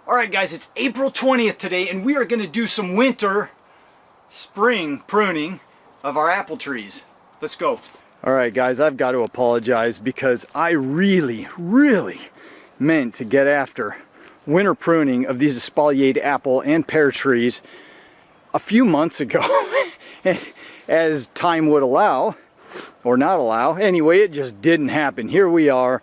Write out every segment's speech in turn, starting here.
Alright guys, it's April 20th today and we are going to do some spring pruning of our apple trees. Let's go. Alright guys, I've got to apologize because I really meant to get after winter pruning of these espaliered apple and pear trees a few months ago. And as time would allow, or not allow, anyway, it just didn't happen. Here we are.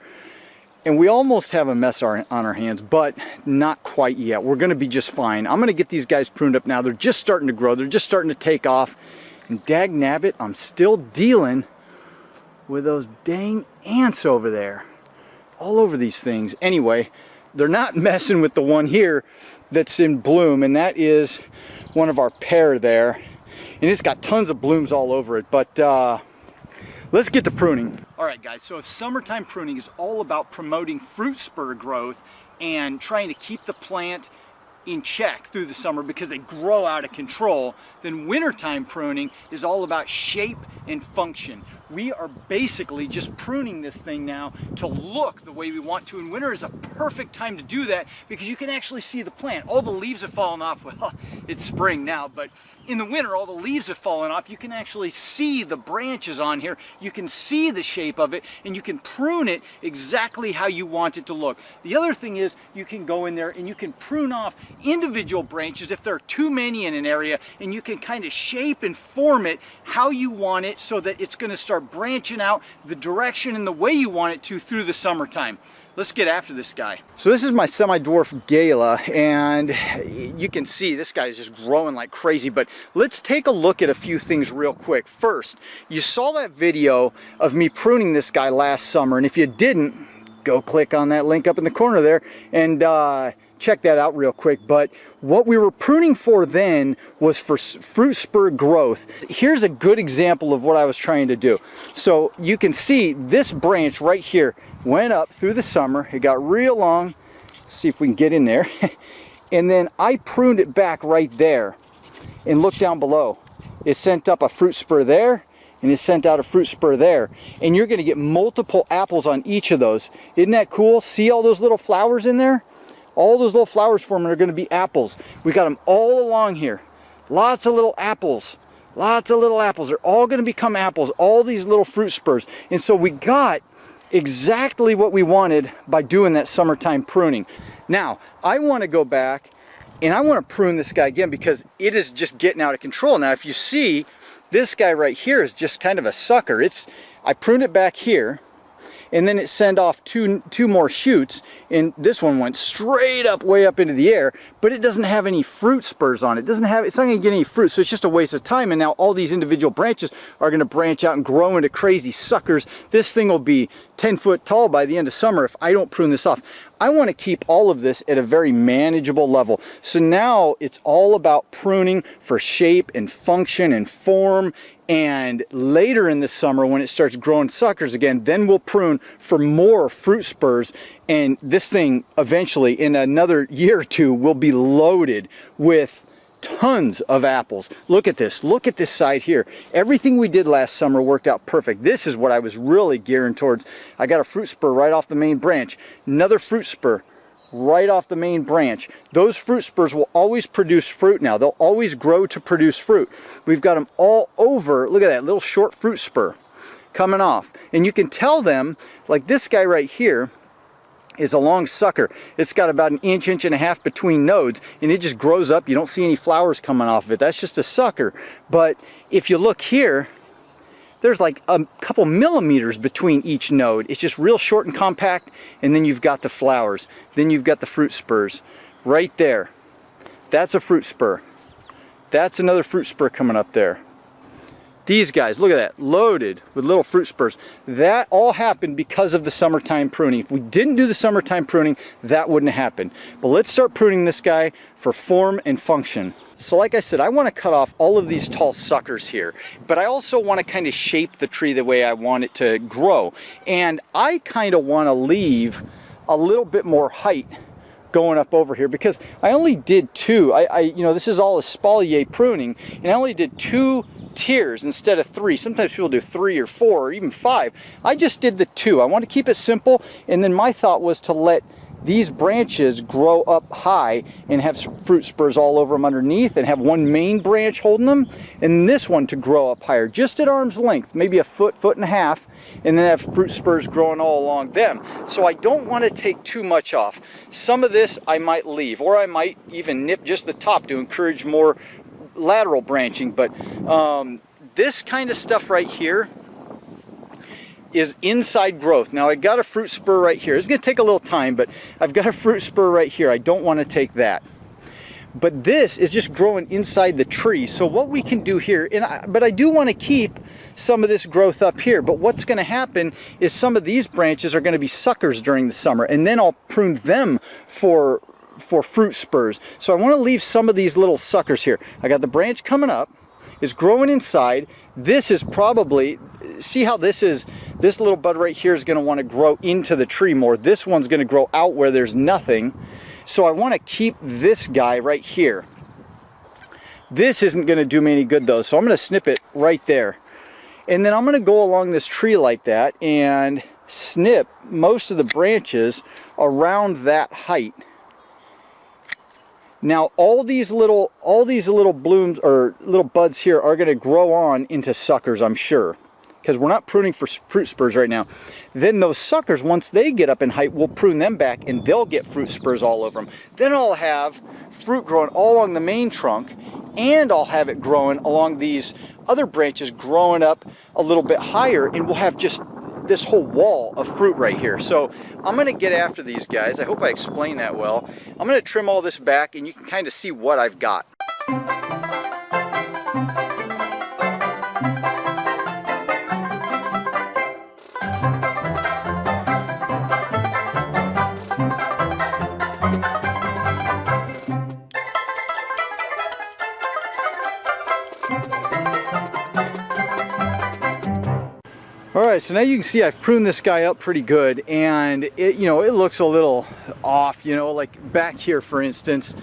And we almost have a mess on our hands, but not quite yet. We're going to be just fine. I'm going to get these guys pruned up now. They're just starting to grow. They're just starting to take off. And dag nabbit, I'm still dealing with those dang ants over there. All over these things. Anyway, they're not messing with the one here that's in bloom. And that is one of our pear there. And it's got tons of blooms all over it. But let's get to pruning. Alright guys, so if summertime pruning is all about promoting fruit spur growth and trying to keep the plant in check through the summer because they grow out of control, then wintertime pruning is all about shape and function. We are basically just pruning this thing now to look the way we want to, and winter is a perfect time to do that because you can actually see the plant. All the leaves have fallen off. Well, it's spring now, but in the winter all the leaves have fallen off. You can actually see the branches on here. You can see the shape of it, and you can prune it exactly how you want it to look. The other thing is you can go in there and you can prune off individual branches if there are too many in an area, and you can kind of shape and form it how you want it so that it's going to start branching out the direction and the way you want it to through the summertime. Let's get after this guy. So this is my semi-dwarf Gala, and you can see this guy is just growing like crazy. But let's take a look at a few things real quick. First, you saw that video of me pruning this guy last summer, and if you didn't, go click on that link up in the corner there and check that out real quick. But what we were pruning for then was for fruit spur growth. Here's a good example of what I was trying to do. So you can see this branch right here went up through the summer. It got real long. See if we can get in there. And then I pruned it back right there. And look down below. It sent up a fruit spur there, and it sent out a fruit spur there. And you're going to get multiple apples on each of those. Isn't that cool? See all those little flowers in there? All those little flowers forming are going to be apples. We got them all along here. Lots of little apples. Lots of little apples. They're all going to become apples. All these little fruit spurs. And so we got exactly what we wanted by doing that summertime pruning. Now, I want to go back and I want to prune this guy again because it is just getting out of control. Now, if you see, this guy right here is just kind of a sucker. I pruned it back here, and then it sent off two more shoots, and this one went straight up, way up into the air, but it doesn't have any fruit spurs on it. It's not going to get any fruit, so it's just a waste of time. And now all these individual branches are going to branch out and grow into crazy suckers. This thing will be 10 foot tall by the end of summer if I don't prune this off. I want to keep all of this at a very manageable level. So now it's all about pruning for shape and function and form. And later in the summer, when it starts growing suckers again, then we'll prune for more fruit spurs. And this thing eventually, in another year or two, will be loaded with tons of apples. Look at this. Look at this side here. Everything we did last summer worked out perfect. This is what I was really gearing towards. I got a fruit spur right off the main branch. Another fruit spur right off the main branch. Those fruit spurs will always produce fruit now. They'll always grow to produce fruit. We've got them all over. Look at that little short fruit spur coming off. And you can tell them, like this guy right here is a long sucker. It's got about an inch and a half between nodes, and it just grows up. You don't see any flowers coming off of it. That's just a sucker. But if you look here, there's like a couple millimeters between each node. It's just real short and compact, and then you've got the flowers. Then you've got the fruit spurs right there. That's a fruit spur. That's another fruit spur coming up there. These guys, look at that, loaded with little fruit spurs. That all happened because of the summertime pruning. If we didn't do the summertime pruning, that wouldn't happen. But let's start pruning this guy for form and function. So like I said, I want to cut off all of these tall suckers here, but I also want to kind of shape the tree the way I want it to grow. And I kind of want to leave a little bit more height going up over here because I only did two. You know, this is all espalier pruning, and I only did 2 tiers instead of 3. Sometimes people do 3 or 4 or even 5. I just did the 2. I want to keep it simple, and then my thought was to let these branches grow up high and have fruit spurs all over them underneath, and have one main branch holding them, and this one to grow up higher, just at arm's length, maybe a foot, foot and a half, and then have fruit spurs growing all along them. So I don't want to take too much off. Some of this I might leave, or I might even nip just the top to encourage more lateral branching. But this kind of stuff right here is inside growth. Now I got a fruit spur right here. It's going to take a little time, but I've got a fruit spur right here. I don't want to take that. But this is just growing inside the tree. So what we can do here, but I do want to keep some of this growth up here. But what's going to happen is some of these branches are going to be suckers during the summer, and then I'll prune them for fruit spurs. So I want to leave some of these little suckers here. I got the branch coming up. It's growing inside. This is probably, see how this little bud right here is going to want to grow into the tree more. This one's going to grow out where there's nothing. So I want to keep this guy right here. This isn't going to do me any good though, so I'm going to snip it right there. And then I'm going to go along this tree like that and snip most of the branches around that height. Now all these little blooms or little buds here are going to grow on into suckers, I'm sure, because we're not pruning for fruit spurs right now. Then those suckers, once they get up in height, we'll prune them back and they'll get fruit spurs all over them. Then I'll have fruit growing all along the main trunk, and I'll have it growing along these other branches growing up a little bit higher, and we'll have just this whole wall of fruit right here. So I'm going to get after these guys. I hope I explained that well. I'm going to trim all this back and you can kind of see what I've got. Alright, so now you can see I've pruned this guy up pretty good, and it looks a little off, like back here for instance.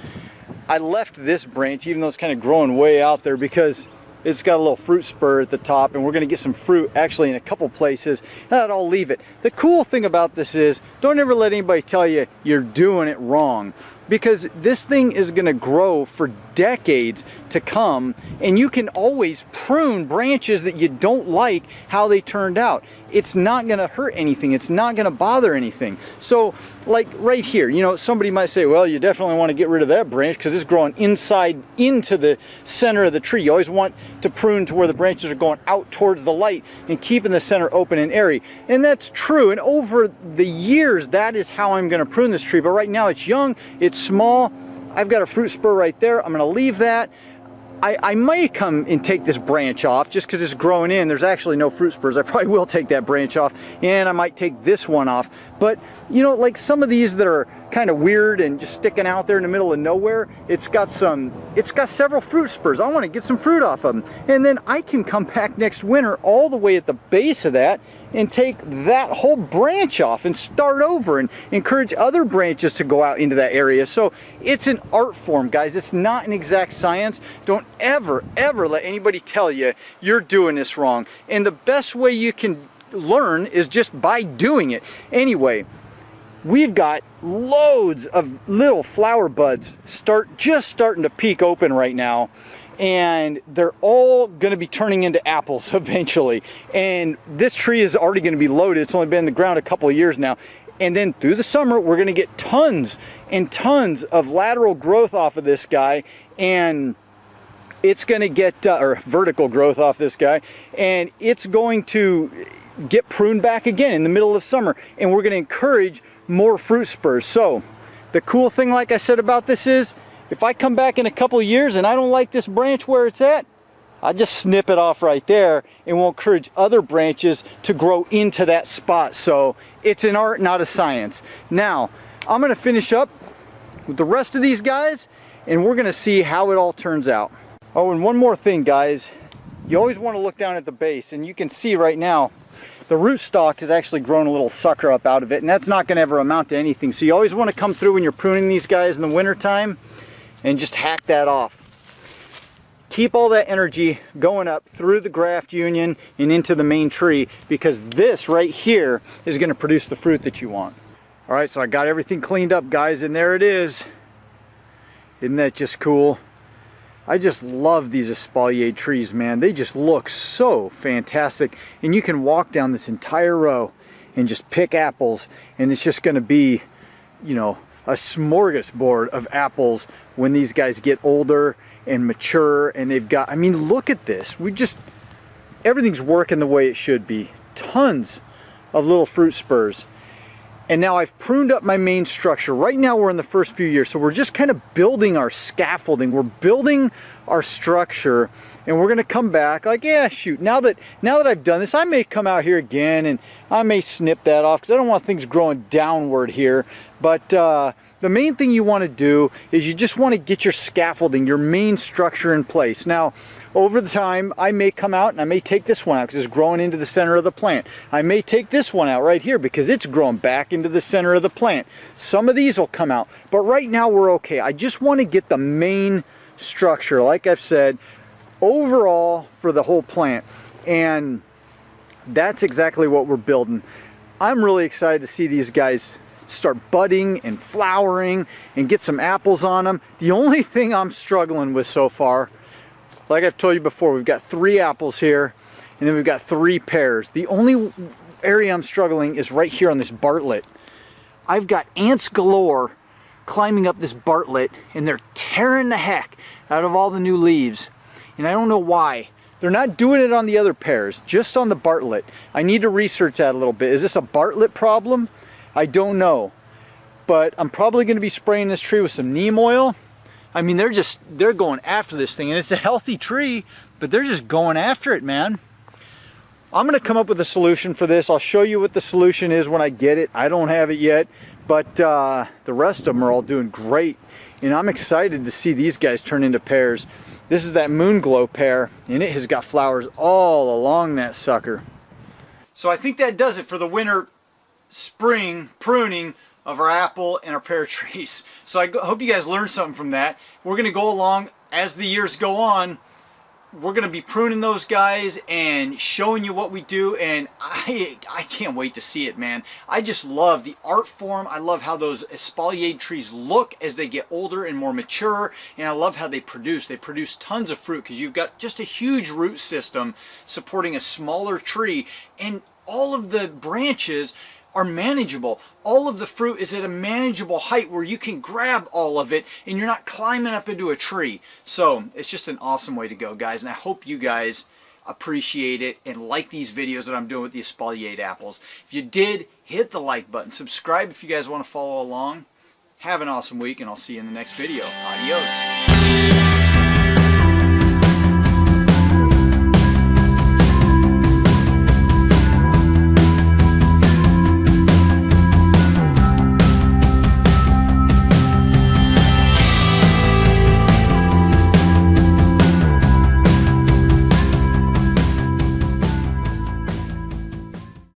I left this branch, even though it's kind of growing way out there, because it's got a little fruit spur at the top, and we're going to get some fruit actually in a couple places, and I'll leave it. The cool thing about this is, don't ever let anybody tell you you're doing it wrong, because this thing is going to grow for decades to come, and you can always prune branches that you don't like how they turned out. It's not going to hurt anything. It's not going to bother anything. So like right here, somebody might say, well, you definitely want to get rid of that branch because it's growing inside into the center of the tree. You always want to prune to where the branches are going out towards the light and keeping the center open and airy. And that's true. And over the years, that is how I'm going to prune this tree. But right now it's young, it's small. I've got a fruit spur right there. I'm going to leave that. I might come and take this branch off just because it's growing in. There's actually no fruit spurs. I probably will take that branch off, and I might take this one off. But like some of these that are kind of weird and just sticking out there in the middle of nowhere, it's got several fruit spurs. I want to get some fruit off of them, and then I can come back next winter all the way at the base of that and take that whole branch off and start over and encourage other branches to go out into that area. So it's an art form, guys. It's not an exact science. Don't ever let anybody tell you you're doing this wrong. And the best way you can learn is just by doing it. Anyway, we've got loads of little flower buds just starting to peek open right now, and they're all going to be turning into apples eventually. And this tree is already going to be loaded. It's only been in the ground a couple of years now, and then through the summer we're going to get tons and tons of lateral growth off of this guy, and it's going to get or vertical growth off this guy, and it's going to get pruned back again in the middle of summer, and we're going to encourage more fruit spurs. So the cool thing, like I said, about this is, if I come back in a couple of years and I don't like this branch where it's at, I just snip it off right there, and we'll encourage other branches to grow into that spot. So it's an art, not a science. Now I'm going to finish up with the rest of these guys, and we're going to see how it all turns out. Oh, and one more thing, guys. You always want to look down at the base, and you can see right now the rootstock has actually grown a little sucker up out of it, and that's not going to ever amount to anything. So you always want to come through when you're pruning these guys in the winter time and just hack that off. Keep all that energy going up through the graft union and into the main tree, because this right here is going to produce the fruit that you want. All right, so I got everything cleaned up, guys, and there it is. Isn't that just cool? I just love these espalier trees, man. They just look so fantastic. And you can walk down this entire row and just pick apples, and it's just going to be, you know, a smorgasbord of apples when these guys get older and mature. And they've got, I mean, look at this. Everything's working the way it should be. Tons of little fruit spurs. And now I've pruned up my main structure. Right now we're in the first few years, so we're just kind of building our scaffolding. We're building our structure, and we're gonna come back like, yeah, shoot, now that I've done this, I may come out here again and I may snip that off because I don't want things growing downward here. But the main thing you want to do is you just want to get your scaffolding, your main structure in place. Now, over the time, I may come out and I may take this one out because it's growing into the center of the plant. I may take this one out right here because it's growing back into the center of the plant. Some of these will come out, but right now we're okay. I just want to get the main structure, like I've said, overall for the whole plant. And that's exactly what we're building. I'm really excited to see these guys start budding and flowering and get some apples on them. The only thing I'm struggling with so far, like I've told you before, we've got 3 apples here and then we've got 3 pears. The only area I'm struggling is right here on this Bartlett. I've got ants galore climbing up this Bartlett and they're tearing the heck out of all the new leaves. And I don't know why. They're not doing it on the other pears, just on the Bartlett. I need to research that a little bit. Is this a Bartlett problem? I don't know. But I'm probably going to be spraying this tree with some neem oil. I mean, they're going after this thing, and it's a healthy tree, but they're just going after it, man. I'm going to come up with a solution for this. I'll show you what the solution is when I get it. I don't have it yet, but the rest of them are all doing great, and I'm excited to see these guys turn into pears. This is that moon glow pear, and it has got flowers all along that sucker. So I think that does it for the winter spring pruning of our apple and our pear trees. So I hope you guys learned something from that. We're going to go along as the years go on. We're going to be pruning those guys and showing you what we do, and I can't wait to see it, man. I just love the art form. I love how those espalier trees look as they get older and more mature, and I love how they produce. They produce tons of fruit because you've got just a huge root system supporting a smaller tree, and all of the branches are manageable. All of the fruit is at a manageable height where you can grab all of it and you're not climbing up into a tree. So it's just an awesome way to go, guys, and I hope you guys appreciate it and like these videos that I'm doing with the espaliered apples. If you did, hit the like button, subscribe if you guys want to follow along. Have an awesome week, and I'll see you in the next video. Adios.